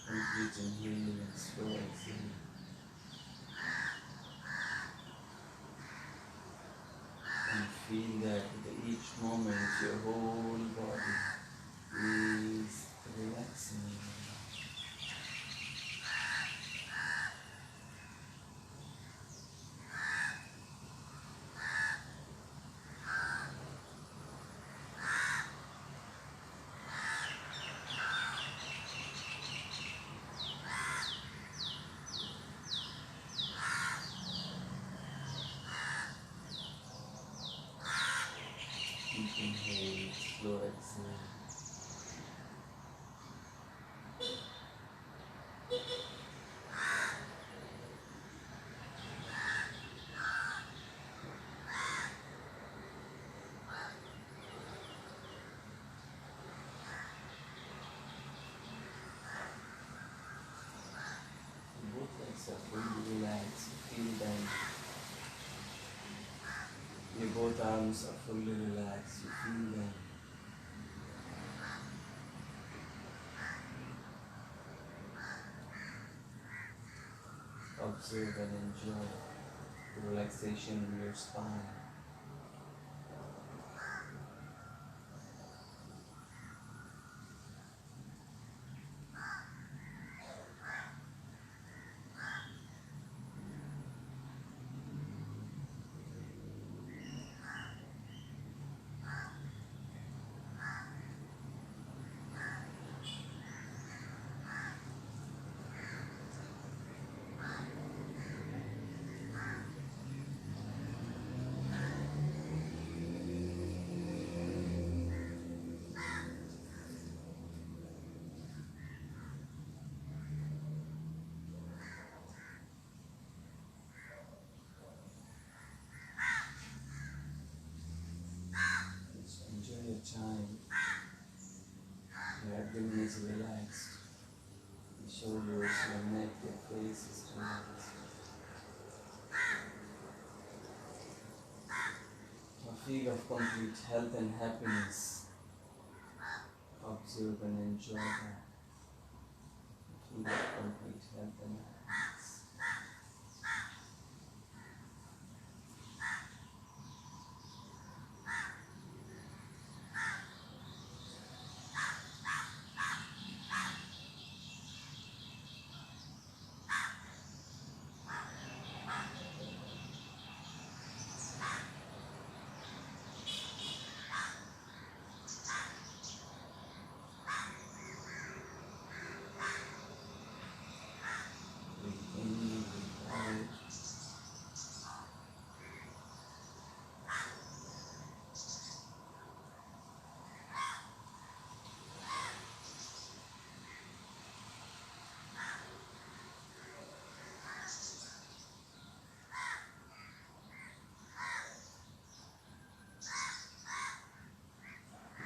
Complete inhaling and slow exhaling. And feel that with each moment your whole body is relaxing. Deep inhale, slow exhale. Both legs are fully relaxed. Feel them. Your both arms are fully relaxed. You feel them. Observe and enjoy the relaxation in your spine. Just enjoy your time. Your abdomen is relaxed. The shoulders, your neck, your face is relaxed. A feel of complete health and happiness. Observe and enjoy that. A feel of complete health and happiness.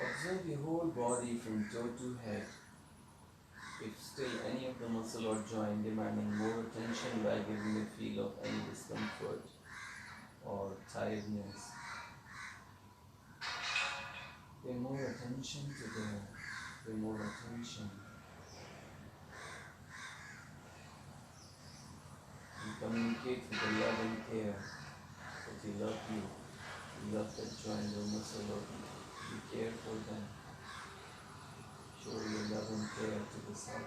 Observe your whole body from toe to head. If still any of the muscle or joint demanding more attention by giving a feel of any discomfort or tiredness, pay more attention to there. Pay more attention. And communicate with the love and care that you love you. You love that joint or muscle or you care for them. Show your love and care to the self.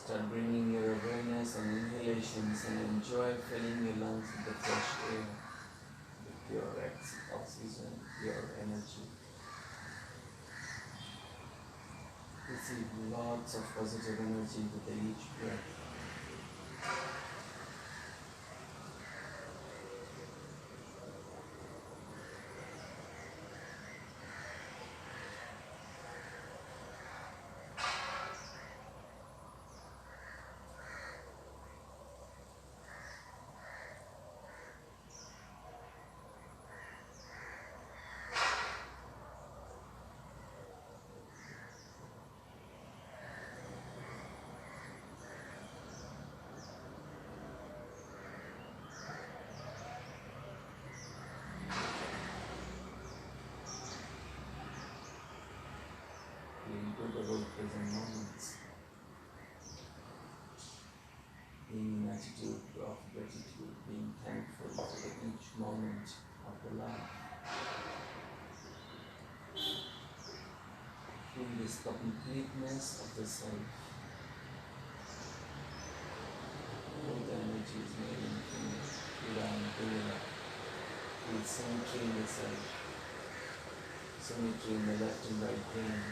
Start bringing your awareness and inhalations and enjoy filling your lungs with the fresh air, the pure oxygen, pure energy. Receive lots of positive energy with each breath. the whole present moments. Being in attitude of gratitude, being thankful for each moment of the life. Feel this completeness of the self. All the energy is made in Pura and Pura. Feel symmetry in the self. Symmetry in the left and right brain.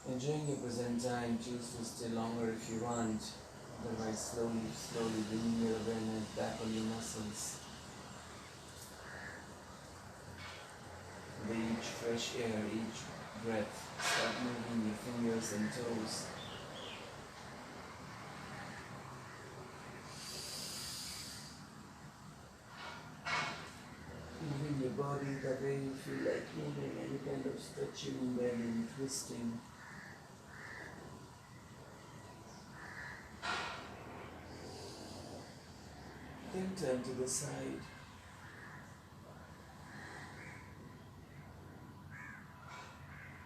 Enjoying your present time, choose to stay longer if you want. Otherwise, slowly bring your awareness back on your muscles. With each fresh air, each breath, start moving your fingers and toes. Moving your body the way you feel like moving, any kind of stretching, bending, twisting. Then turn to the side.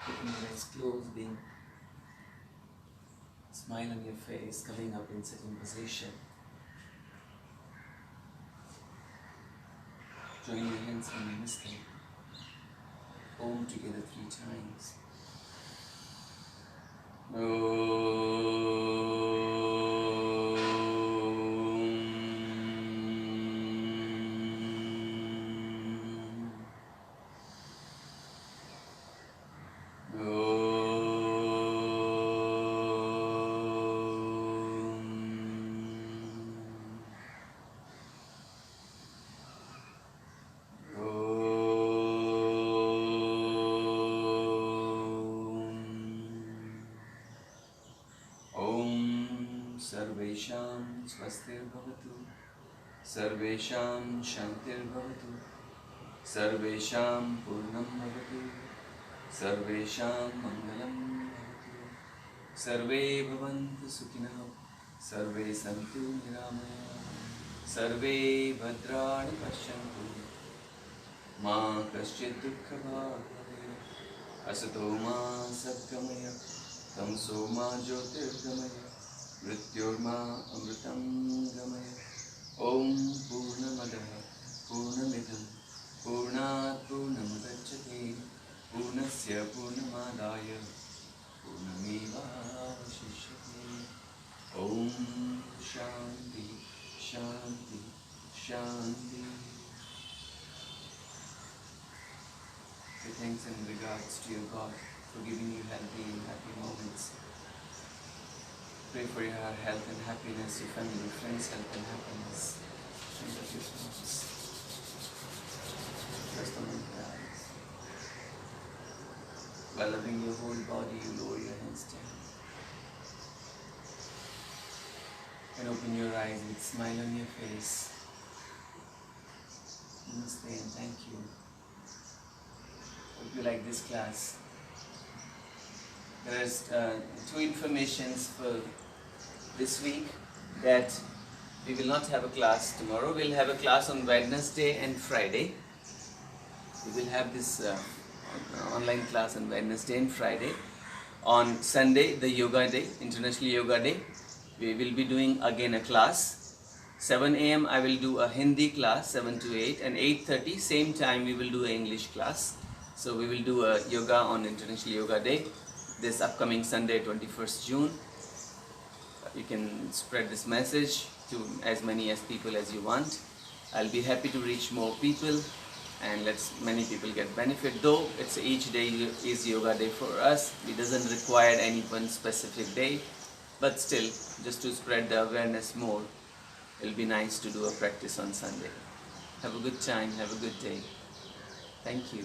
Keeping your eyes closed, being smile on your face, coming up in sitting position. Join your hands in Namaste. Om together 3 times. Sarvesham swastir bhavatu, Sarvesham shantir bhavatu, Sarvesham purnam bhavatu, Sarvesham mangalam bhavatu, Sarve bhavantu sukhinah, Sarve santu niramaya, Sarve bhadrani pashyantu, Ma kaschit dukkha bhave, Asato ma satgamaya, Tamso ma jyotirgamaya, Mrityorma amritam gamaya. Om Purnamadaha Purnamidam Purnat Purnamudachyate Purnasya Purnamadaya Purnameva Vashishyate. Om Shanti Shanti Shanti. Say thanks and regards to your God for giving you healthy and happy moments. Pray for your health and happiness, your family, friends' health and happiness. Think of your thoughts. Rest on your eyes. By loving your whole body, you lower your hands down. And open your eyes with a smile on your face. Namaste and thank you. Hope you like this class. There is 2 informations for this week, that we will not have a class tomorrow. We'll have a class on Wednesday and Friday. We will have this online class on Wednesday and Friday. On Sunday, the Yoga Day, International Yoga Day, we will be doing again a class. 7 a.m. I will do a Hindi class, 7 to 8, and 8:30, same time we will do an English class. So we will do a yoga on International Yoga Day this upcoming Sunday, 21st June. You can spread this message to as many as people as you want. I'll be happy to reach more people and let many people get benefit. Though it's each day is yoga day for us, it doesn't require any one specific day, but still, just to spread the awareness more, it'll be nice to do a practice on Sunday. Have a good time, have a good day. Thank you.